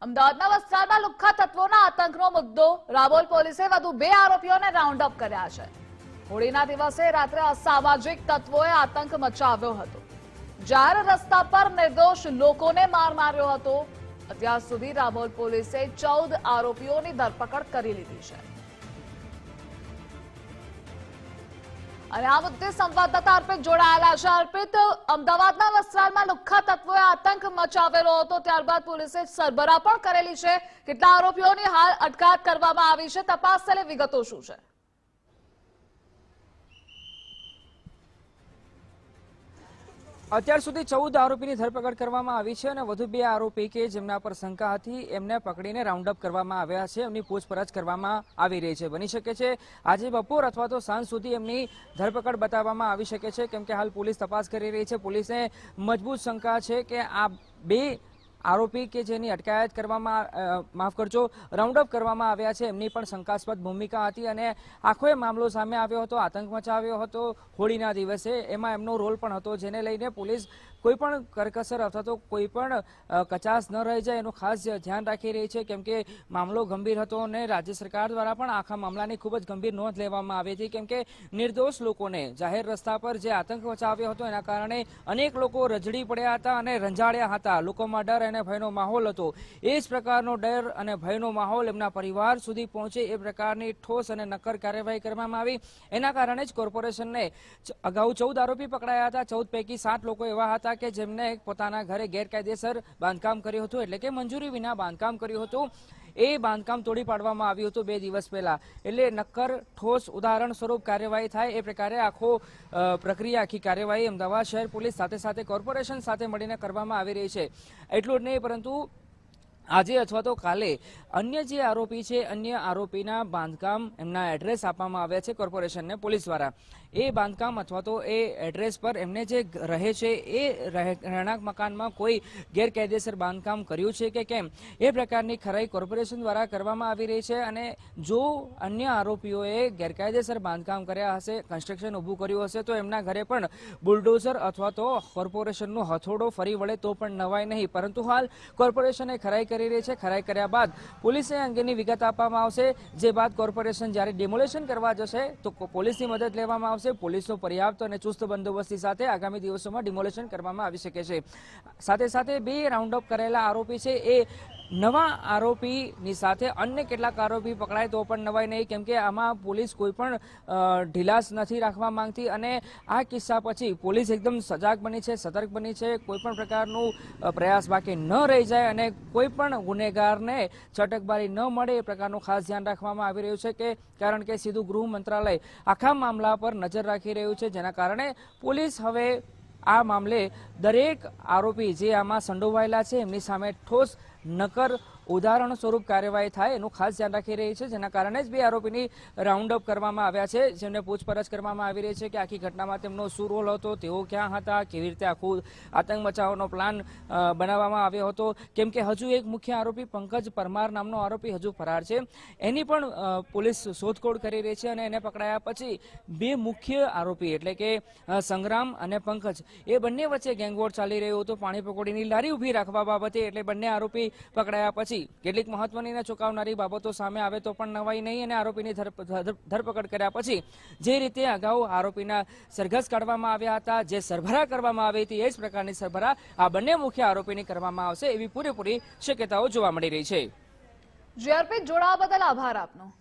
અમદાવાદના વસ્ત્રાલમાં લુખ્ખા તત્વોના આતંકનો મુદ્દો રાબોલ પોલીસે વધુ 2 આરોપીઓને રાઉન્ડ અપ કર્યા છે। હોળીના દિવસે રાત્રે અસામાજિક તત્વોએ આતંક મચાવ્યો હતો। જાહેર રસ્તા પર નિર્દોષ લોકોને માર માર્યો હતો। અત્યાર સુધી રાબોલ પોલીસે 14 આરોપીઓની ધરપકડ કરી લીધી છે। અને આ મુદ્દે સંવાદદાતા અર્પિત જોડાયેલા છે। અર્પિત, અમદાવાદના વસ્ત્રાલમાં લુખ્ખા તત્વોએ આતંક મચાવેલો હતો, ત્યારબાદ પોલીસે સરભરા પણ કરેલી છે। કેટલા આરોપીઓની હાલ અટકાયત કરવામાં આવી છે? તપાસ થયેલી વિગતો શું છે? અત્યાર સુધી 14 આરોપીની ધરપકડ કરવામાં આવી છે અને વધુ 2 આરોપી કે જેમના પર શંકા હતી એમને પકડીને રાઉન્ડ અપ કરવામાં આવ્યા છે। એમની પૂછપરછ કરવામાં આવી રહી છે। બની શકે છે આજે બપોર અથવા તો સાંજ સુધી એમની ધરપકડ બતાવવામાં આવી શકે છે, કેમ કે હાલ પોલીસ તપાસ કરી રહી છે। પોલીસને મજબૂત શંકા છે કે આ 2 આરોપી કે જેની અટકાયત કરવામાં રાઉન્ડ અપ કરવામાં આવ્યા છે એમની પણ શંકાસ્પદ ભૂમિકા હતી અને આખો મામલો સામે આવ્યો હતો, આતંક મચાવ્યો હતો હોળીના દિવસે। એમાં એમનો રોલ પણ હતો, જેને લઈને પોલીસ કોઈ પણ કરકસર અથવા તો કોઈ પણ કચાશ ન રહી જાય એનું ખાસ ધ્યાન રાખી રહી છે, કેમ કે મામલો ગંભીર હતો અને રાજ્ય સરકાર દ્વારા પણ આખા મામલાની ખૂબ જ ગંભીર નોંધ લેવામાં આવી હતી, કેમ કે નિર્દોષ લોકોને જાહેર રસ્તા પર જે આતંક મચાવ્યો હતો એના કારણે અનેક લોકો રજડી પડ્યા હતા અને રંજાડ્યા હતા। લોકોમાં ડર અને ભયનો માહોલ હતો। એ જ પ્રકારનો ડર અને ભયનો માહોલ એમના પરિવાર સુધી પહોંચે એ પ્રકારની ઠોસ અને નક્કર કાર્યવાહી કરવામાં આવી। એના કારણે જ કોર્પોરેશનને અગાઉ 14 આરોપી પકડાયા હતા। 14 પૈકી 7 લોકો એવા હતા કે જેમને પોતાના ઘરે ગેરકાયદેસર બાંધકામ કર્યું હતું, એટલે કે મંજૂરી વિના બાંધકામ કર્યું હતું। એ બાંધકામ તોડી પાડવામાં આવ્યું હતું 2 દિવસ પહેલા। એટલે નક્કર ઠોસ ઉદાહરણ સ્વરૂપ કાર્યવાહી થાય એ પ્રકારે આખી કાર્યવાહી અમદાવાદ શહેર પોલીસ સાથે કોર્પોરેશન સાથે મળીને કરવામાં આવી રહી છે। એટલું જ નહીં, પરંતુ આજે અથવા તો કાલે અન્ય જે આરોપી છે અન્ય આરોપીના બાંધકામ એમના એડ્રેસ આપવામાં આવ્યા છે કોર્પોરેશનને પોલીસ દ્વારા। એ બાંધકામ અથવા તો એ એડ્રેસ પર એમને જે રહે છે એ રહેણાંક મકાનમાં કોઈ ગેરકાયદેસર બાંધકામ કર્યું છે કે કેમ એ પ્રકારની ખરાઈ કોર્પોરેશન દ્વારા કરવામાં આવી રહી છે। અને જો અન્ય આરોપીઓએ ગેરકાયદેસર બાંધકામ કર્યા હશે, કન્સ્ટ્રક્શન ઊભું કર્યું હશે, તો એમના ઘરે પણ બુલડોઝર અથવા તો કોર્પોરેશનનો હથોડો ફરી વળે તો પણ નવાય નહીં। પરંતુ હાલ કોર્પોરેશને ખરાઈ કરી રહી છે। ખરાઈ કર્યા બાદ પોલીસને અંગેની વિગત આપવામાં આવશે, જે બાદ કોર્પોરેશન જ્યારે ડિમોલેશન કરવા જશે તો પોલીસની મદદ લેવામાં આવશે। પોલીસનો પર્યાપ્ત અને ચુસ્ત બંદોબસ્તી સાથે આગામી દિવસોમાં ડિમોલેશન કરવામાં આવી શકે છે। સાથે 2 રાઉન્ડ અપ કરેલા આરોપી છે એ નવા આરોપીની સાથે અન્ય કેટલાક આરોપી પકડાય તો પણ નવાય નહીં, કેમ કે આમાં પોલીસ કોઈ પણ ઢીલાસ નથી રાખવા માંગતી અને આ કિસ્સા પછી પોલીસ એકદમ સજાગ બની છે, સતર્ક બની છે। કોઈ પણ પ્રકારનું પ્રયાસ બાકી ન રહી જાય અને કોઈ પણ ગુનેગારને છટકબારી ન મળે એ પ્રકારનું ખાસ ધ્યાન રાખવામાં આવી રહ્યું છે, કારણ કે સીધું ગૃહ મંત્રાલય આખા મામલા પર નજર રાખી રહ્યું છે, જેના કારણે પોલીસ હવે આ મામલે દરેક આરોપી જે આમાં સંડોવાયેલા છે એમની સામે ઠોસ નક્કર ઉદાહરણ સ્વરૂપ કાર્યવાહી થાય એનું ખાસ ધ્યાન રાખી રહી છે। જેના કારણે જ 2 આરોપીની રાઉન્ડ અપ કરવામાં આવ્યા છે, જેમને પૂછપરછ કરવામાં આવી રહી છે કે આખી ઘટનામાં તેમનો શું રોલ હતો, તેઓ ક્યાં હતા, કેવી રીતે આખું આતંક મચાવવાનો પ્લાન બનાવવામાં આવ્યો હતો, કેમ કે હજુ એક મુખ્ય આરોપી પંકજ પરમાર નામનો આરોપી હજુ ફરાર છે। એની પણ પોલીસ શોધખોળ કરી રહી છે અને એને પકડાયા પછી 2 મુખ્ય આરોપી એટલે કે સંગ્રામ અને પંકજ એ બંને વચ્ચે ગેંગવોર ચાલી રહ્યો હતો પાણી પકોડીની લારી ઊભી રાખવા બાબતે। એટલે બંને આરોપી પકડાયા પછી કેટલીક મહત્વની અને ચોંકાવનારી બાબતો સામે આવે તો પણ નવાઈ નહીં અને આરોપીની ધરપકડ કર્યા પછી જે રીતે અગાઉ આરોપીના સરઘસ કાઢવામાં આવ્યા હતા, જે સરભરા કરવામાં આવી હતી, એ જ પ્રકારની સરભરા આ બંને મુખ્ય આરોપીની કરવામાં આવશે એવી પૂરેપૂરી શક્યતાઓ જોવા મળી રહી છે। અર્પિત, જોડાવા બદલ આભાર આપનો।